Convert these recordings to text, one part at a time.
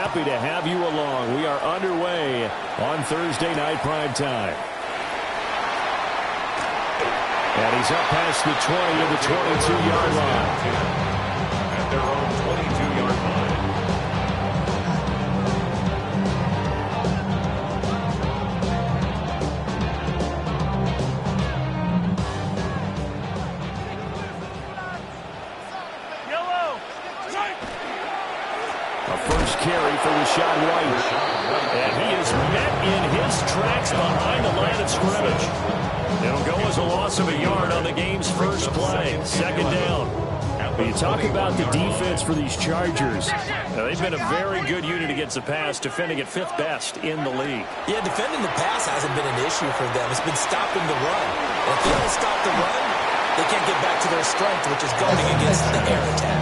happy to have you along. We are underway on Thursday night primetime. And he's up past the 20 to the 22-yard line. At their own 22-yard line. A first carry for Rashad White. And he is met in his tracks behind the line of scrimmage. It'll go as a loss of a yard on the game's first play. Second down. When you talk about the defense for these Chargers, they've been a very good unit against the pass, defending at 5th best in the league. Yeah, defending the pass hasn't been an issue for them. It's been stopping the run. And if they don't stop the run, they can't get back to their strength, which is going against the air attack.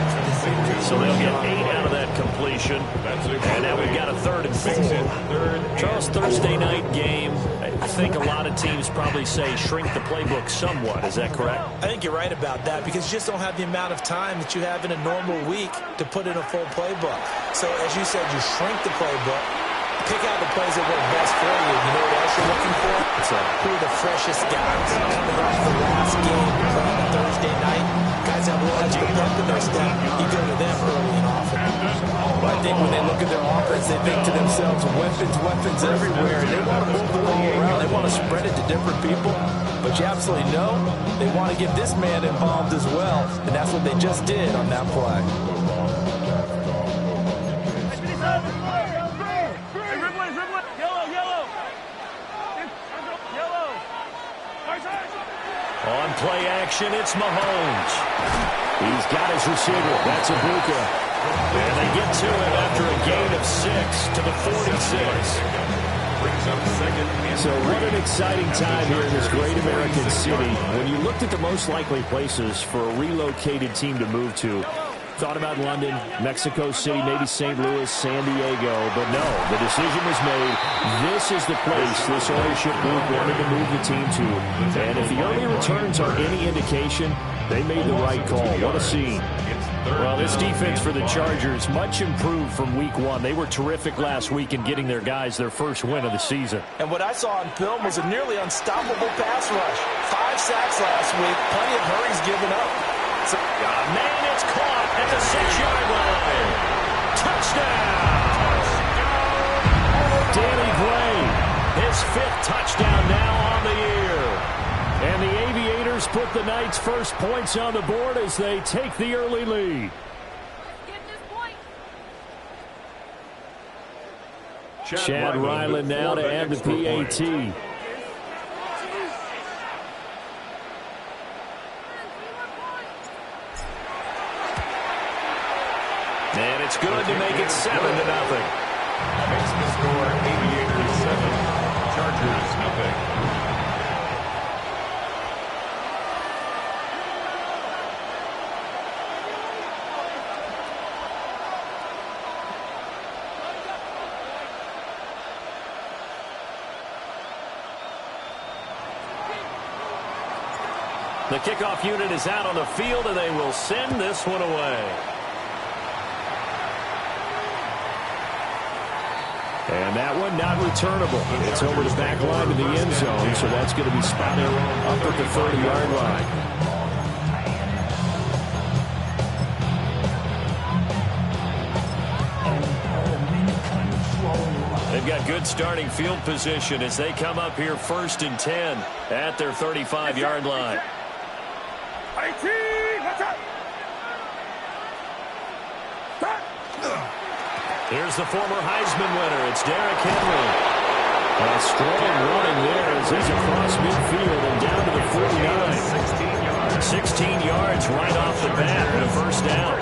So they'll get 8 out of that completion. And now we've got a 3rd and 4. Charles, Thursday night game, I think a lot of teams probably say shrink the playbook somewhat. Is that correct? I think you're right about that because you just don't have the amount of time that you have in a normal week to put in a full playbook. So as you said, you shrink the playbook, pick out the plays that work best for you. You know what else you're looking for? Who are the freshest guys coming off the last game playing on Thursday night? Guys have a little extra pep in their step. You go to them early and often. But I think when they look at their offense, they think to themselves, weapons everywhere. And they want to move the ball around. They want to spread it to different people. But you absolutely know they want to get this man involved as well. And that's what they just did on that play. On play action, it's Mahomes. He's got his receiver. That's Ibuka. And they get to him after a gain of 6 to the 46. So what an exciting time here in this great American city. When you looked at the most likely places for a relocated team to move to, thought about London, Mexico City, maybe St. Louis, San Diego. But no, the decision was made. This is the place this ownership group wanted to move the team to. And if the early returns are any indication, they made the right call. What a scene. Well, this defense for the Chargers, much improved from week 1. They were terrific last week in getting their guys their first win of the season. And what I saw on film was a nearly unstoppable pass rush. 5 sacks last week, plenty of hurries given up. So, man, it's caught at the 6-yard line. Touchdown! Danny Gray, his 5th touchdown now on the year. And the Aviators put the Knights' first points on the board as they take the early lead. Chad Ryland now to add the PAT. And it's good to make it 7-0. Makes the score Aviators 7, Chargers nothing. The kickoff unit is out on the field, and they will send this one away. And that one not returnable. It's over the back line to the end zone, so that's going to be spotted up at the 30-yard line. They've got good starting field position as they come up here 1st and 10 at their 35-yard line. Here's the former Heisman winner. It's Derrick Henry. A strong running there as he's across midfield and down to the 49. 16 yards right off the bat and a first down.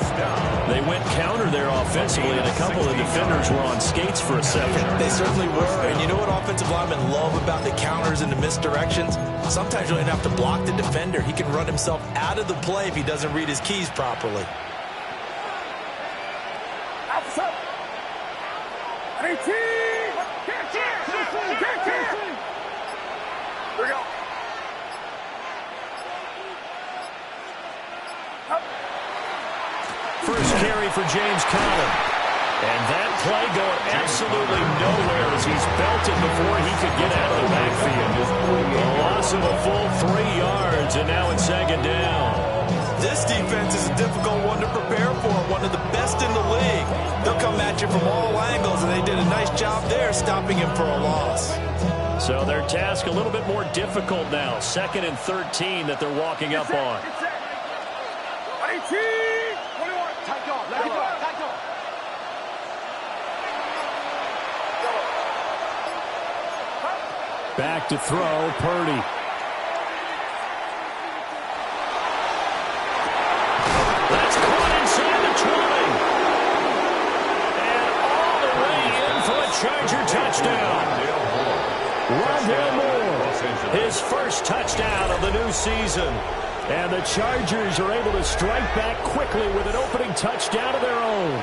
They went counter there offensively, and a couple of defenders were on skates for a second. They certainly were. And you know what offensive linemen love about the counters and the misdirections? Sometimes you don't even have to block the defender. He can run himself out of the play if he doesn't read his keys properly. First carry for James Conner. And that play going absolutely nowhere as he's belted before he could get out of the backfield. A loss of a full 3 yards, and now it's second down. This defense is a difficult one to prepare for, one of the best in the league. They'll come at you from all angles, and they did a nice job there stopping him for a loss. So their task a little bit more difficult now. 2nd and 13 that they're walking up on. Back to throw, Purdy. That's caught inside the 20. And all the way in for a Charger touchdown. Rondale Moore, his first touchdown of the new season. And the Chargers are able to strike back quickly with an opening touchdown of their own.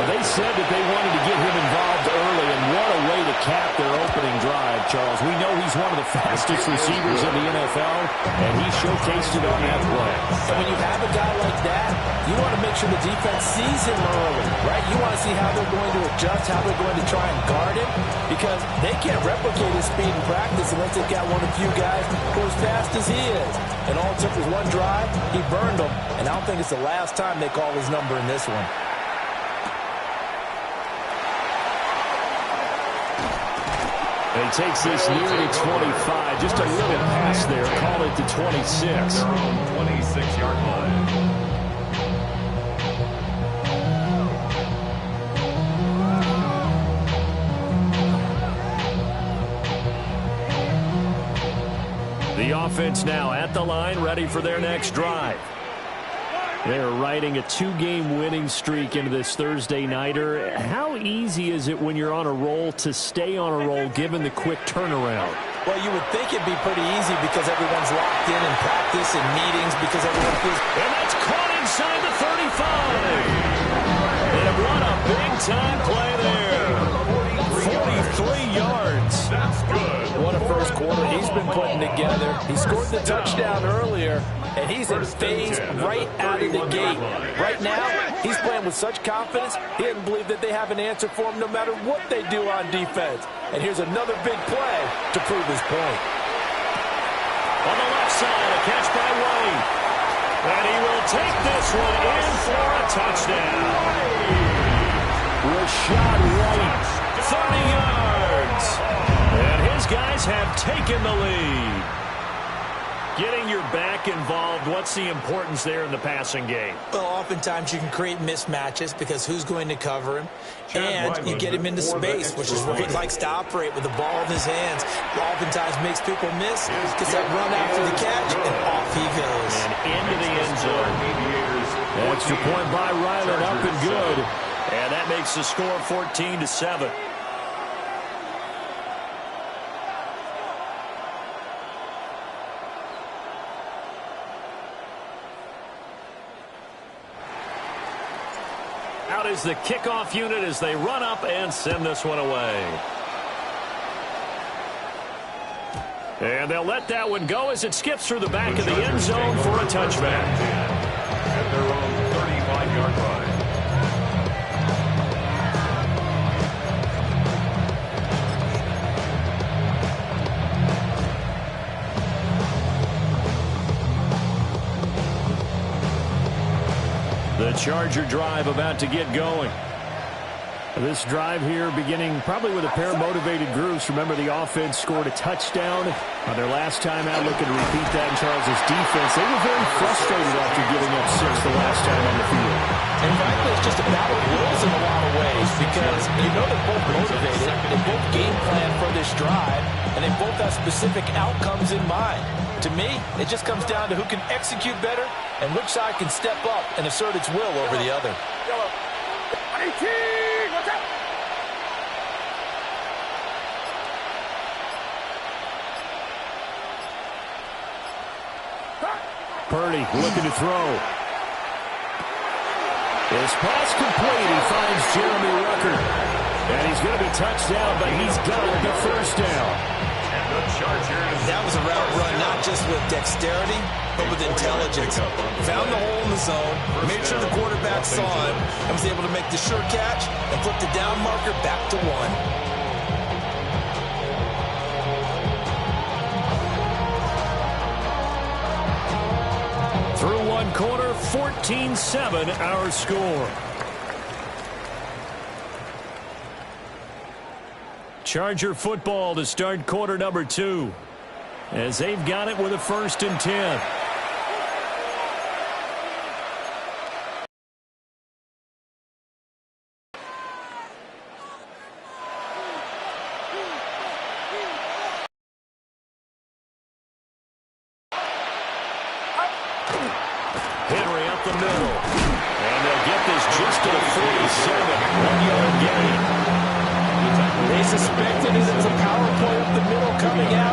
They said that they wanted to get him involved early, and what a way to cap their opening drive, Charles. We know he's one of the fastest receivers in the NFL, and he showcased it on that play. And when you have a guy like that, you want to make sure the defense sees him early, right? You want to see how they're going to adjust, how they're going to try and guard him, because they can't replicate his speed in practice unless they've got one of the few guys who are as fast as he is. And all it took was one drive, he burned them, and I don't think it's the last time they call his number in this one. And he takes this near the 25. Just a little pass there. Call it the 26. 26-yard line. The offense now at the line, ready for their next drive. They're riding a 2-game winning streak into this Thursday nighter. How easy is it when you're on a roll to stay on a roll given the quick turnaround? Well, you would think it'd be pretty easy because everyone's locked in practice and meetings because everyone feels... And that's caught inside the 35. And what a big-time play there. 43 yards. That's good. What a first quarter he's been putting together. He scored the touchdown earlier, and he's in phase right out of the gate. Right now, he's playing with such confidence, he doesn't believe that they have an answer for him no matter what they do on defense. And here's another big play to prove his point. On the left side, a catch by Wayne. And he will take this one in for a touchdown. Rashad White, 30 yards. And his guys have taken the lead. Getting your back involved, what's the importance there in the passing game? Well, oftentimes you can create mismatches because who's going to cover him? And you get him into space, which is where he likes to operate with the ball in his hands. Oftentimes makes people miss, gets that run after the catch, and off he goes. And into the end zone. Extra point by Ryland, up and good. And that makes the score 14-7. Out is the kickoff unit as they run up and send this one away. And they'll let that one go as it skips through the back of the end zone for a touchback. At their own 35-yard line. The Charger drive about to get going. This drive here beginning probably with a pair of motivated groups. Remember, the offense scored a touchdown on their last time out. Looking to repeat that in Charles' defense. They were very frustrated after giving up 6 the last time on the field. And frankly, it's just a battle of wills in a lot of ways because you know they're both motivated. They both game plan for this drive, and they both have specific outcomes in mind. To me, it just comes down to who can execute better and which side can step up and assert its will over the other. Purdy looking to throw. His pass complete. He finds Jeremy Rucker. And he's going to be touched down, but he's got the first down. The Chargers. That was a route run not just with dexterity, but with intelligence. Found the hole in the zone, made sure the quarterback saw him, and was able to make the sure catch and flip the down marker back to 1. Through one quarter, 14-7 our score. Charger football to start quarter number 2. As they've got it with a 1st and 10. Henry up the middle. And they'll get this just to the 47. 1-yard gain. They suspected it was a power play up the middle coming out.